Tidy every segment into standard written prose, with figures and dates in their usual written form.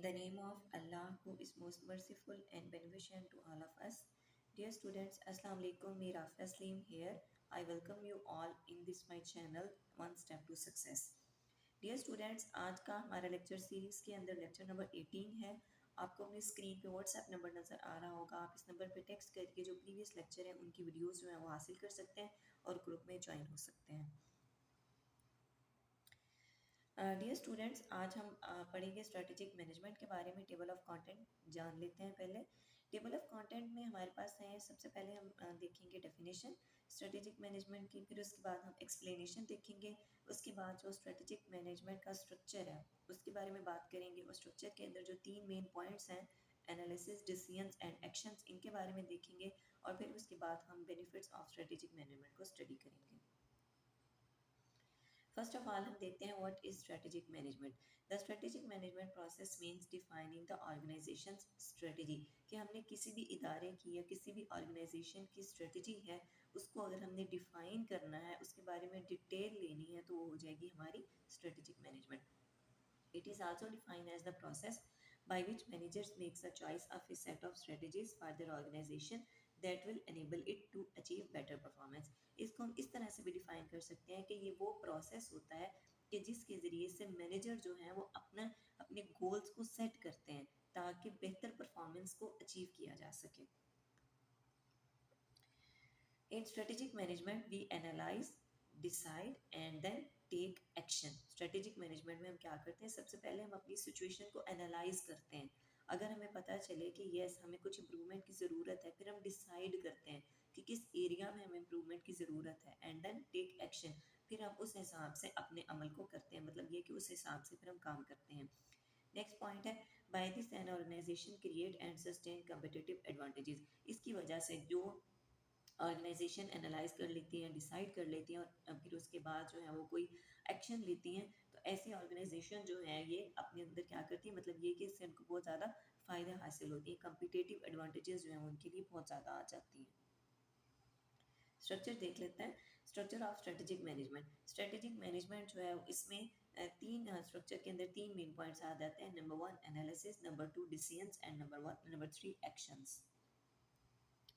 In the name of Allah, who is most merciful and beneficent to all of us. Dear students, Assalamu alaikum. Me Rafi Aslim here. I welcome you all in this my channel, One Step to Success. Dear students, आज का हमारा lecture series के अंदर lecture number 18 है। आपको अपनी screen पे WhatsApp number नज़र आ रहा होगा। आप इस नंबर पे टेक्स्ट करके जो प्रीवियस लेक्चर है उनकी वीडियोस जो है वो हासिल कर सकते हैं और ग्रुप में ज्वाइन हो सकते हैं। डियर स्टूडेंट्स, आज हम पढ़ेंगे स्ट्रेटेजिक मैनेजमेंट के बारे में। टेबल ऑफ कंटेंट जान लेते हैं पहले। टेबल ऑफ कंटेंट में हमारे पास है, सबसे पहले हम देखेंगे डेफिनेशन स्ट्रेटेजिक मैनेजमेंट की, फिर उसके बाद हम एक्सप्लेनेशन देखेंगे, उसके बाद जो स्ट्रेटेजिक मैनेजमेंट का स्ट्रक्चर है उसके बारे में बात करेंगे और स्ट्रक्चर के अंदर जो 3 मेन पॉइंट्स हैं एनालिसिस, डिसीजंस एंड एक्शंस, इनके बारे में देखेंगे और फिर उसके बाद हम बेनिफिट्स ऑफ स्ट्रेटेजिक मैनेजमेंट को स्टडी करेंगे। फर्स्ट ऑफ ऑल हम देखते हैं what is strategic management. The strategic management process means defining the organization strategy, कि हमने किसी भी इदारे की या किसी भी ऑर्गेनाइजेशन की स्ट्रेटजी है उसको अगर हमने डिफाइन करना है, उसके बारे में डिटेल लेनी है, तो वो हो जाएगी हमारी strategic management. It is also defined as the process by which managers makes a choice of a set of strategies for their organization that will enable it to achieve better performance। इसको हम इस तरह से भी define कर सकते हैं कि ये वो प्रोसेस होता है कि जिसके ज़रिए से मैनेजर जो है वो अपने गोल्स को सेट करते हैं ताकि बेहतर परफॉर्मेंस को अचीव किया जा सके। In strategic management we analyse, decide and then take action. Strategic management में हम क्या करते हैं, सबसे पहले हम अपनी सिचुएशन को एनालाइज करते हैं। अगर हमें पता चले कि यस हमें कुछ इम्प्रूवमेंट की ज़रूरत है, फिर हम डिसाइड करते हैं कि किस एरिया में हमें इम्प्रूवमेंट की ज़रूरत है, एंड देन टेक एक्शन, फिर हम उस हिसाब से अपने अमल को करते हैं। मतलब ये कि उस हिसाब से फिर हम काम करते हैं। नेक्स्ट पॉइंट है by this an organization create and sustain competitive advantages. इसकी वजह से जो ऑर्गेनाइजेशन एनालाइज कर लेती हैं, डिसाइड कर लेती हैं और फिर उसके बाद जो है वो कोई एक्शन लेती हैं, तो ऐसी ऑर्गेनाइजेशन जो है ये अपने अंदर क्या करती है, मतलब ये कि इससे उनको बहुत ज़्यादा फ़ायदा हासिल होती है, कम्पिटिटिव एडवांटेजेस जो हैं उनके लिए बहुत ज़्यादा आ जाती हैं। स्ट्रक्चर देख लेते हैं। Structure of strategic management. Strategic management जो है इसमें तीन स्ट्रक्चर के अंदर 3 मेन पॉइंट्स आ जाते हैं। Number 1 analysis, number 2 decisions and number 3 actions.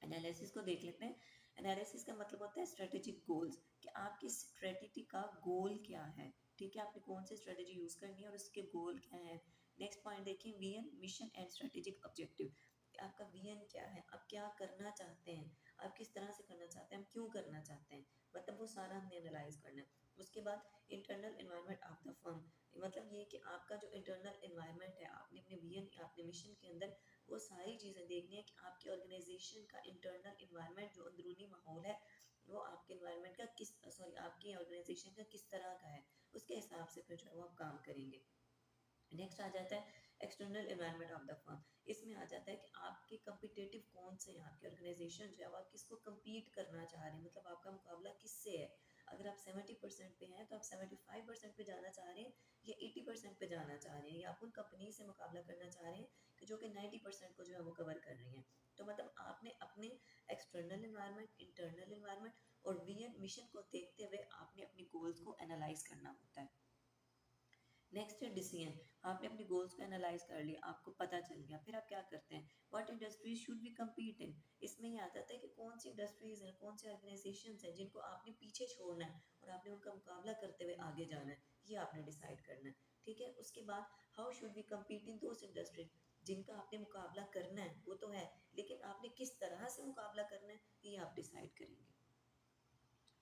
Analysis को देख लेते हैं। एनालिसिस का मतलब होता है स्ट्रेटेजिक गोल्स, कि आपकी स्ट्रेटेजी का गोल क्या है, ठीक है, आपने कौन सी स्ट्रेटेजी यूज़ करनी है और उसके गोल क्या है। नेक्स्ट पॉइंट देखिए vision, mission and strategic objective. आपका विजन क्या है, आप क्या करना चाहते हैं, आप किस तरह से करना चाहते हैं, हम क्यों करना चाहते हैं, मतलब वो सारा हमने एनालाइज करना है। उसके बाद internal environment of the firm, मतलब ये कि आपका जो इंटरनल एनवायरनमेंट है, आपने अपने विजन अपने मिशन के अंदर वो सारी चीज़ें देखनी है कि आपकी ऑर्गेनाइजेशन का इंटरनल इन्वायरमेंट जो अंदरूनी माहौल है वो आपके इन्वायरमेंट का आपकी ऑर्गेनाइजेशन का किस तरह का है, उसके हिसाब से फिर जो है वो आप काम करेंगे। नेक्स्ट आ जाता है external environment of the firm. इसमें आ जाता है कि आपके कम्पिटेटिव कौन से हैं, आपकी ऑर्गेनाइजेशन जो है वो आप किसको कम्पीट करना चाह रहे हैं, मतलब आपका मुकाबला किससे है। अगर आप 70% पे हैं तो आप 75% पे जाना चाह रहे हैं या 80% पे जाना चाह रहे हैं, या आप उन कंपनी से मुकाबला करना चाह रहे हैं कि जो कि 90% को जो है वो कवर कर रही हैं। तो मतलब आपने अपने एक्सटर्नल इन्वायरमेंट, इंटरनल इन्वायरमेंट और विजन मिशन को देखते हुए आपने अपनी गोल्स को एनालाइज करना होता है। नेक्स्ट है डिसीजन। आपने अपने गोल्स को एनालाइज कर लिया, आपको पता चल गया, फिर आप क्या करते हैं, what industries should be compete in. इसमें ये आ जाता है कि कौन सी इंडस्ट्रीज हैं, कौन सी ऑर्गेनाइजेशंस हैं जिनको आपने पीछे छोड़ना है और आपने उनका मुकाबला करते हुए आगे जाना है, ये आपने डिसाइड करना है, ठीक है। उसके बाद how should be compete in those industries, जिनका आपने मुकाबला करना है वो तो है, लेकिन आपने किस तरह से मुकाबला करना है ये आप डिसाइड करेंगे।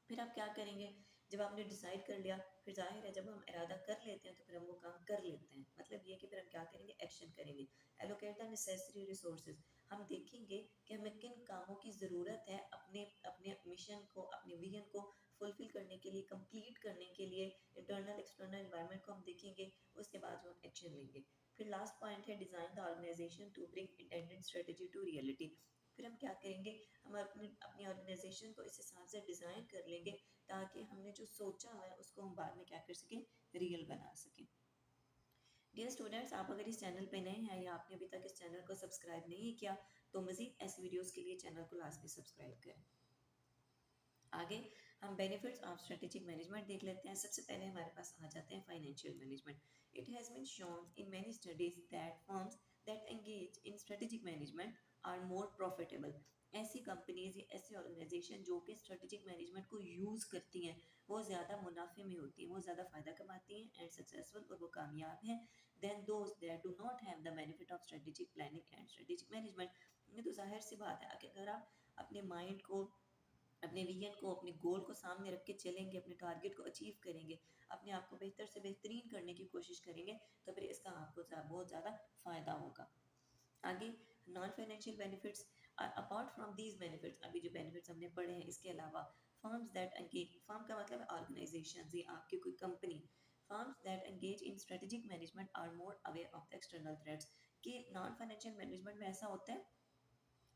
फिर आप क्या करेंगे, जब आपने डिसाइड कर लिया, फिर जाहिर है जब हम इरादा कर लेते हैं तो फिर हम वो काम कर लेते हैं। मतलब ये कि फिर हम क्या करेंगे, एक्शन करेंगे। एलोकेट द नेसेसरी रिसोर्सेज, हम देखेंगे कि हमें किन कामों की ज़रूरत है अपने अपने मिशन को, अपने विजन को फुलफिल करने के लिए, कंप्लीट करने के लिए। इंटरनल एक्सटर्नल एनवायरनमेंट को हम देखेंगे, उसके बाद जो हम एक्शन लेंगे। फिर लास्ट पॉइंट है design the organization to bring intended strategy to reality. फिर हम क्या करेंगे, हम अपनी अपनी ऑर्गेनाइजेशन को इस हिसाब से डिज़ाइन कर लेंगे ताकि हमने जो सोचा हुआ है उसको हम बाद में क्या कर सकें, रियल बना सकें। डियर स्टूडेंट्स, आप अगर इस चैनल पे नए हैं या आपने अभी तक इस चैनल को सब्सक्राइब नहीं किया तो मज़ीद ऐसी वीडियोस के लिए चैनल को लाजमी सब्सक्राइब करें। आगे हम बेनिफिट्स ऑफ स्ट्रेटेजिक मैनेजमेंट देख लेते हैं। सबसे पहले हमारे पास आ जाते हैं financial management. It has been shown in many studies that firms that engage in strategic management are more profitable. ऐसी कंपनीज या ऐसी ऑर्गेनाइजेशन जो कि स्ट्रेटेजिक मैनेजमेंट को यूज़ करती हैं वो ज़्यादा मुनाफे में होती हैं, वो ज़्यादा फ़ायदा कमाती हैं एंड सक्सेसफुल, और वो कामयाब हैं then those that do not have the benefit of strategic planning and strategic management. ये तो जाहिर सी बात है कि अगर आप अपने माइंड को, अपने विजन को, अपने गोल को सामने रख के चलेंगे, अपने टारगेट को अचीव करेंगे, अपने आप को बेहतर से बेहतरीन करने की कोशिश करेंगे, तो फिर इसका आपको बहुत ज़्यादा फ़ायदा होगा। आगे non financial benefits. Apart from these benefits, अभी जो बेनिफिट्स हमने पढ़े हैं इसके अलावा, फर्म्स दैट एंगेज, फर्म का मतलब है ऑर्गेनाइजेशन, ये आपकी कोई company, firms that engage in strategic management are more aware of the external threats. कि नॉन फाइनेंशियल मैनेजमेंट में ऐसा होता है,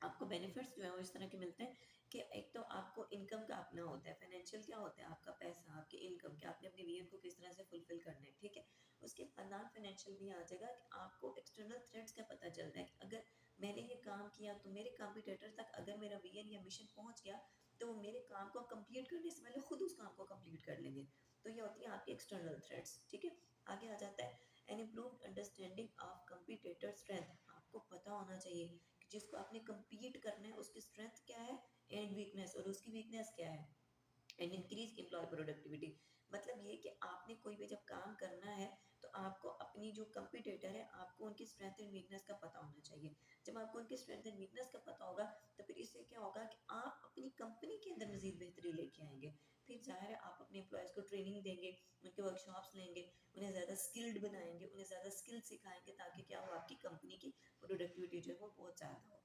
आपको बेनिफिट्स जो है वो इस तरह के मिलते हैं कि एक तो आपको इनकम का अपना होता है, फाइनेंशियल क्या होता है, आपका पैसा, आपकी इनकम, कि आपने अपने विजन को किस तरह से फुलफिल करना है, ठीक है। उसके बाद नॉन फाइनेंशियल भी आ जाएगा कि आपको एक्सटर्नल थ्रेट्स का पता चलता है कि अगर मैंने ये काम किया तो मेरे कॉम्पिटिटर तक अगर मेरा विजन या मिशन पहुंच गया तो वो मेरे काम को कंप्लीट करने से पहले खुद उस काम को कंप्लीट कर लेंगे। तो ये होती है आपकी एक्सटर्नल थ्रेट्स, ठीक है। आगे आ जाता है N improved understanding of competitor strength. आपको पता होना चाहिए जिसको आपने compete करना है उसकी स्ट्रेंथ क्या है एंड वीकनेस, और उसकी वीकनेस क्या है, एंड इंक्रीज एम्प्लॉय प्रोडक्टिविटी। मतलब ये कि आपने कोई भी जब काम करना है तो आपको अपनी जो कंपिटिटर है आपको उनकी स्ट्रेंथ एंड वीकनेस का पता होना चाहिए। जब आपको उनकी स्ट्रेंथ एंड वीकनेस का पता होगा तो फिर इससे क्या होगा कि आप अपनी कंपनी के अंदर मजीद बेहतरी लेके आएंगे। फिर जाहिर है आप अपने एम्प्लॉयज़ को ट्रेनिंग देंगे, उनके वर्कशॉप्स लेंगे, उन्हें ज़्यादा स्किल्ड बनाएंगे, उन्हें ज़्यादा स्किल सिखाएंगे ताकि क्या हो, आपकी कंपनी की प्रोडक्टिविटी जो है वो बहुत ज़्यादा हो।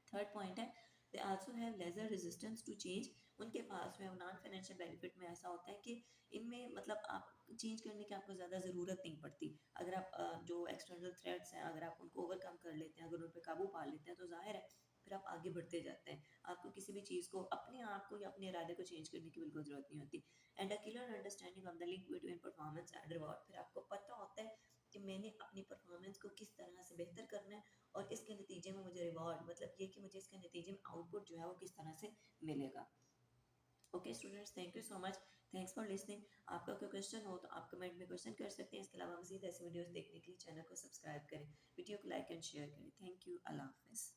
थर्ड पॉइंट है they also have lesser resistance to change. उनके पास में नॉन फाइनेंशियल बेनिफिट में ऐसा होता है कि इनमें मतलब आप चेंज करने की आपको ज़्यादा ज़रूरत नहीं पड़ती। अगर आप जो एक्सटर्नल थ्रेट्स हैं अगर आप उनको ओवरकम कर लेते हैं, अगर उन पर काबू पा लेते हैं तो जाहिर है फिर आप आगे बढ़ते जाते हैं। आपको किसी भी चीज़ को, अपने आप को या अपने इरादे को चेंज करने की बिल्कुल ज़रूरत नहीं होती। And a clear understanding of the link between performance and reward. फिर आपको पता होता है कि मैंने अपनी परफॉर्मेंस को किस तरह से बेहतर करना है और इसके नतीजे में मुझे रिवॉर्ड, मतलब ये कि मुझे इसके नतीजे में आउटपुट जो है वो किस तरह से मिलेगा। Okay students, thank you so much, thanks for listening. आपका कोई क्वेश्चन हो तो आप कमेंट में क्वेश्चन कर सकते हैं। इसके अलावा मजीद ऐसी वीडियोस देखने के लिए चैनल को सब्सक्राइब करें, वीडियो को लाइक एंड शेयर करें। थैंक यू, अल्लाह हाफिज़।